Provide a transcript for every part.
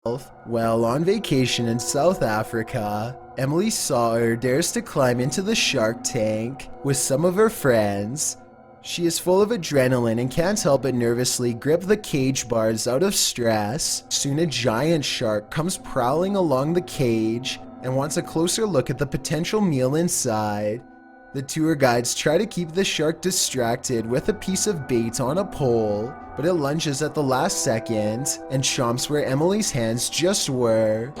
While on vacation in South Africa, Emily Sawyer dares to climb into the shark tank with some of her friends. She is full of adrenaline and can't help but nervously grip the cage bars out of stress. Soon a giant shark comes prowling along the cage and wants a closer look at the potential meal inside. The tour guides try to keep the shark distracted with a piece of bait on a pole, but it lunges at the last second and chomps where Emily's hands just were.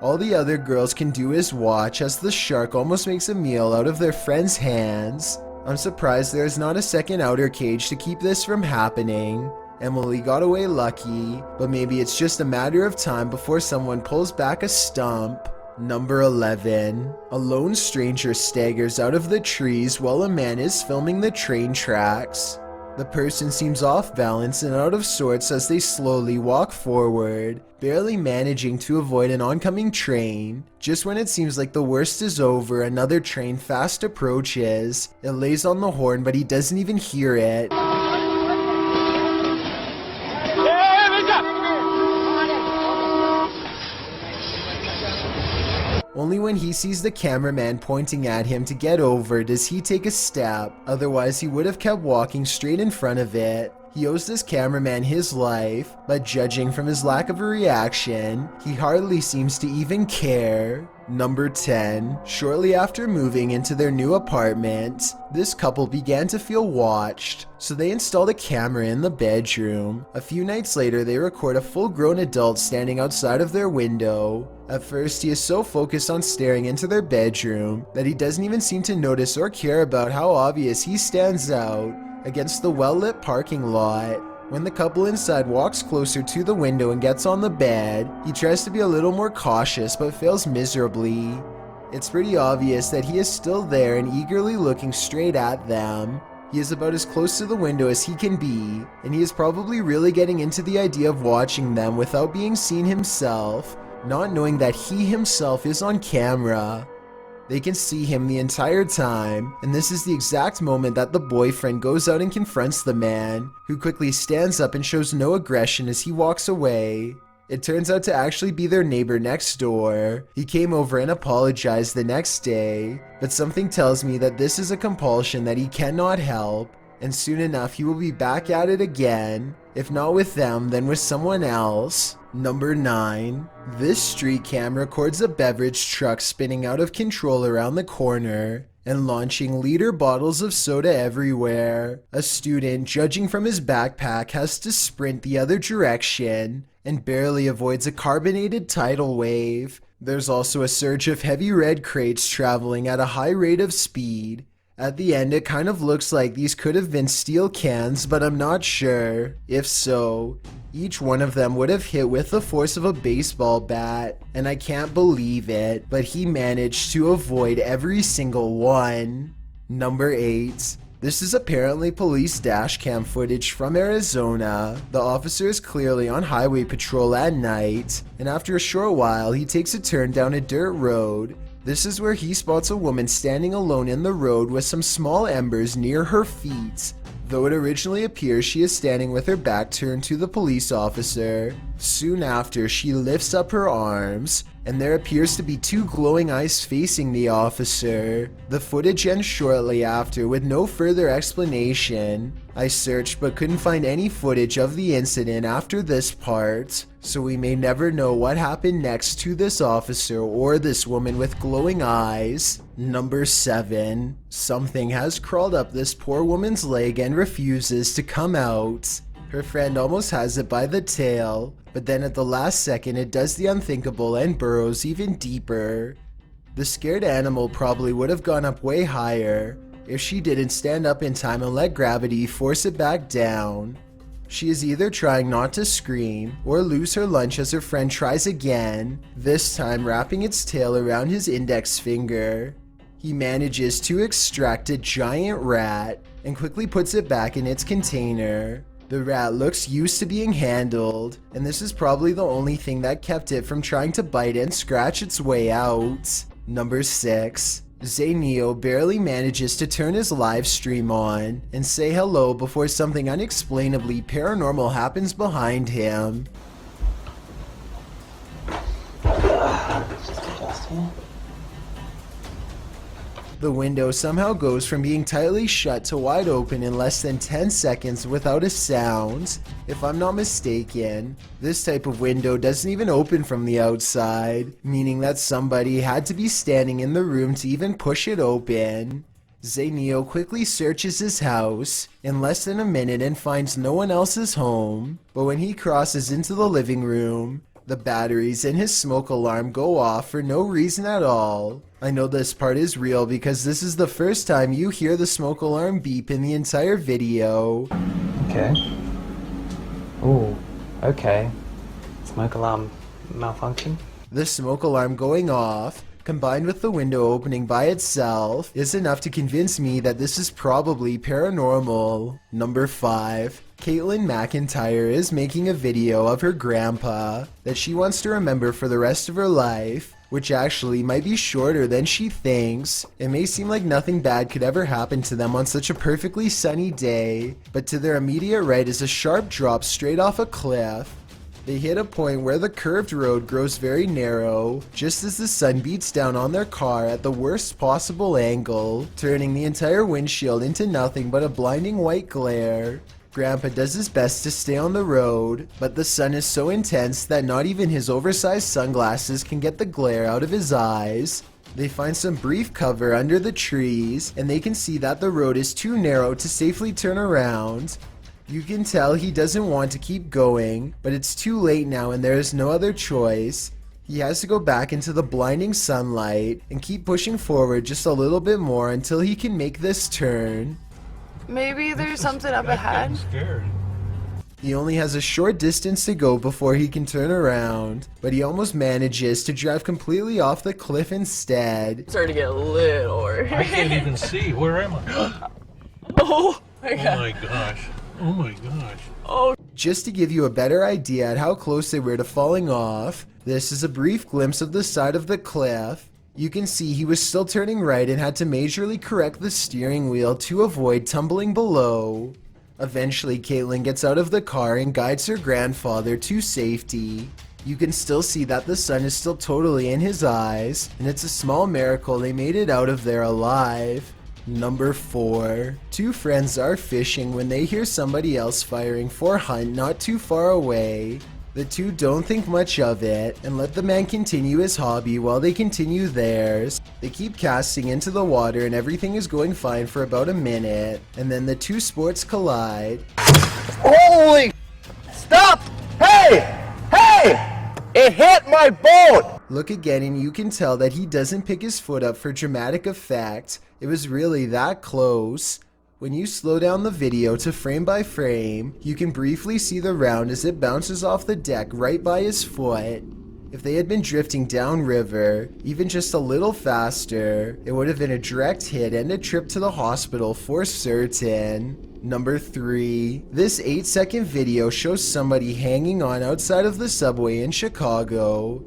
All the other girls can do is watch as the shark almost makes a meal out of their friends' hands. I'm surprised there is not a second outer cage to keep this from happening. Emily got away lucky, but maybe it's just a matter of time before someone pulls back a stump. Number 11. A lone stranger staggers out of the trees while a man is filming the train tracks. The person seems off balance and out of sorts as they slowly walk forward, barely managing to avoid an oncoming train. Just when it seems like the worst is over, another train fast approaches. It lays on the horn, but he doesn't even hear it. Only when he sees the cameraman pointing at him to get over does he take a step, otherwise he would have kept walking straight in front of it. He owes this cameraman his life, but judging from his lack of a reaction, he hardly seems to even care. Number 10. Shortly after moving into their new apartment, this couple began to feel watched, so they installed a camera in the bedroom. A few nights later, they record a full-grown adult standing outside of their window. At first, he is so focused on staring into their bedroom that he doesn't even seem to notice or care about how obvious he stands out against the well-lit parking lot. When the couple inside walks closer to the window and gets on the bed, he tries to be a little more cautious but fails miserably. It's pretty obvious that he is still there and eagerly looking straight at them. He is about as close to the window as he can be, and he is probably really getting into the idea of watching them without being seen himself, not knowing that he himself is on camera. They can see him the entire time, and this is the exact moment that the boyfriend goes out and confronts the man, who quickly stands up and shows no aggression as he walks away. It turns out to actually be their neighbor next door. He came over and apologized the next day, but something tells me that this is a compulsion that he cannot help, and soon enough he will be back at it again, if not with them, then with someone else. Number 9. This street cam records a beverage truck spinning out of control around the corner and launching liter bottles of soda everywhere. A student, judging from his backpack, has to sprint the other direction and barely avoids a carbonated tidal wave. There's also a surge of heavy red crates traveling at a high rate of speed. At the end, it kind of looks like these could have been steel cans, but I'm not sure. If so, each one of them would have hit with the force of a baseball bat, and I can't believe it, but he managed to avoid every single one. Number 8. This is apparently police dashcam footage from Arizona. The officer is clearly on highway patrol at night, and after a short while, he takes a turn down a dirt road. This is where he spots a woman standing alone in the road with some small embers near her feet. Though it originally appears she is standing with her back turned to the police officer. Soon after, she lifts up her arms, and there appears to be two glowing eyes facing the officer. The footage ends shortly after with no further explanation. I searched but couldn't find any footage of the incident after this part, so we may never know what happened next to this officer or this woman with glowing eyes. Number 7. Something has crawled up this poor woman's leg and refuses to come out. Her friend almost has it by the tail, but then at the last second it does the unthinkable and burrows even deeper. The scared animal probably would have gone up way higher if she didn't stand up in time and let gravity force it back down. She is either trying not to scream or lose her lunch as her friend tries again, this time wrapping its tail around his index finger. He manages to extract a giant rat and quickly puts it back in its container. The rat looks used to being handled, and this is probably the only thing that kept it from trying to bite and scratch its way out. Number 6. Zayneo barely manages to turn his live stream on and say hello before something unexplainably paranormal happens behind him. The window somehow goes from being tightly shut to wide open in less than 10 seconds without a sound. If I'm not mistaken, this type of window doesn't even open from the outside, meaning that somebody had to be standing in the room to even push it open. Zayneo quickly searches his house in less than a minute and finds no one else's home, but when he crosses into the living room, the batteries in his smoke alarm go off for no reason at all. I know this part is real because this is the first time you hear the smoke alarm beep in the entire video. Okay. Ooh, okay. Smoke alarm malfunction? The smoke alarm going off, combined with the window opening by itself, is enough to convince me that this is probably paranormal. Number 5. Caitlin McIntyre is making a video of her grandpa that she wants to remember for the rest of her life, which actually might be shorter than she thinks. It may seem like nothing bad could ever happen to them on such a perfectly sunny day, but to their immediate right is a sharp drop straight off a cliff. They hit a point where the curved road grows very narrow, just as the sun beats down on their car at the worst possible angle, turning the entire windshield into nothing but a blinding white glare. Grandpa does his best to stay on the road, but the sun is so intense that not even his oversized sunglasses can get the glare out of his eyes. They find some brief cover under the trees, and they can see that the road is too narrow to safely turn around. You can tell he doesn't want to keep going, but it's too late now and there is no other choice. He has to go back into the blinding sunlight and keep pushing forward just a little bit more until he can make this turn. Maybe there's something up ahead. He only has a short distance to go before he can turn around, but he almost manages to drive completely off the cliff instead. It's starting to get a little worried. I can't even see. Where am I? Oh my Oh god. my gosh. Oh my gosh. Oh. Just to give you a better idea at how close they were to falling off, this is a brief glimpse of the side of the cliff. You can see he was still turning right and had to majorly correct the steering wheel to avoid tumbling below. Eventually, Caitlin gets out of the car and guides her grandfather to safety. You can still see that the sun is still totally in his eyes, and it's a small miracle they made it out of there alive. Number 4. Two friends are fishing when they hear somebody else firing for a hunt not too far away. The two don't think much of it and let the man continue his hobby while they continue theirs. They keep casting into the water and everything is going fine for about a minute, and then the two sports collide. Holy! Stop! Hey! Hey! It hit my boat! Look again and you can tell that he doesn't pick his foot up for dramatic effect. It was really that close. When you slow down the video to frame by frame, you can briefly see the round as it bounces off the deck right by his foot. If they had been drifting downriver, even just a little faster, it would have been a direct hit and a trip to the hospital for certain. Number 3. This 8-second video shows somebody hanging on outside of the subway in Chicago.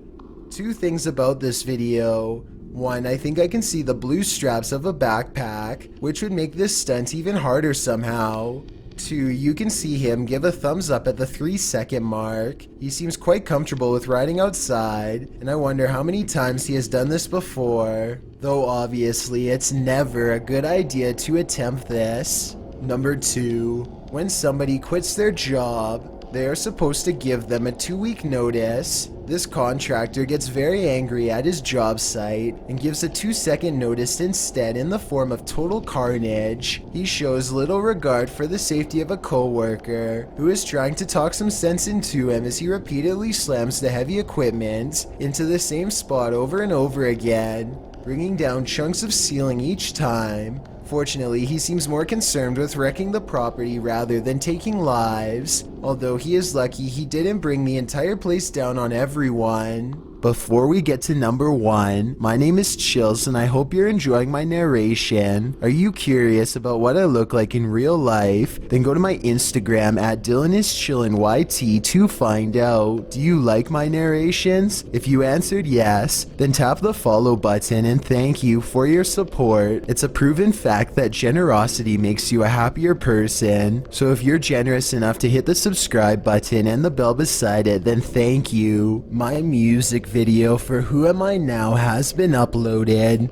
Two things about this video. 1, I think I can see the blue straps of a backpack, which would make this stunt even harder somehow. 2, you can see him give a thumbs up at the 3-second mark. He seems quite comfortable with riding outside, and I wonder how many times he has done this before. Though obviously it's never a good idea to attempt this. Number 2, when somebody quits their job, they are supposed to give them a 2-week notice. This contractor gets very angry at his job site and gives a 2-second notice instead in the form of total carnage. He shows little regard for the safety of a co-worker who is trying to talk some sense into him as he repeatedly slams the heavy equipment into the same spot over and over again, bringing down chunks of ceiling each time. Fortunately, he seems more concerned with wrecking the property rather than taking lives, although he is lucky he didn't bring the entire place down on everyone. Before we get to number 1, my name is Chills and I hope you're enjoying my narration. Are you curious about what I look like in real life? Then go to my Instagram at DylanIsChillinYT to find out. Do you like my narrations? If you answered yes, then tap the follow button and thank you for your support. It's a proven fact that generosity makes you a happier person. So if you're generous enough to hit the subscribe button and the bell beside it, then thank you. My music video for Who Am I Now has been uploaded.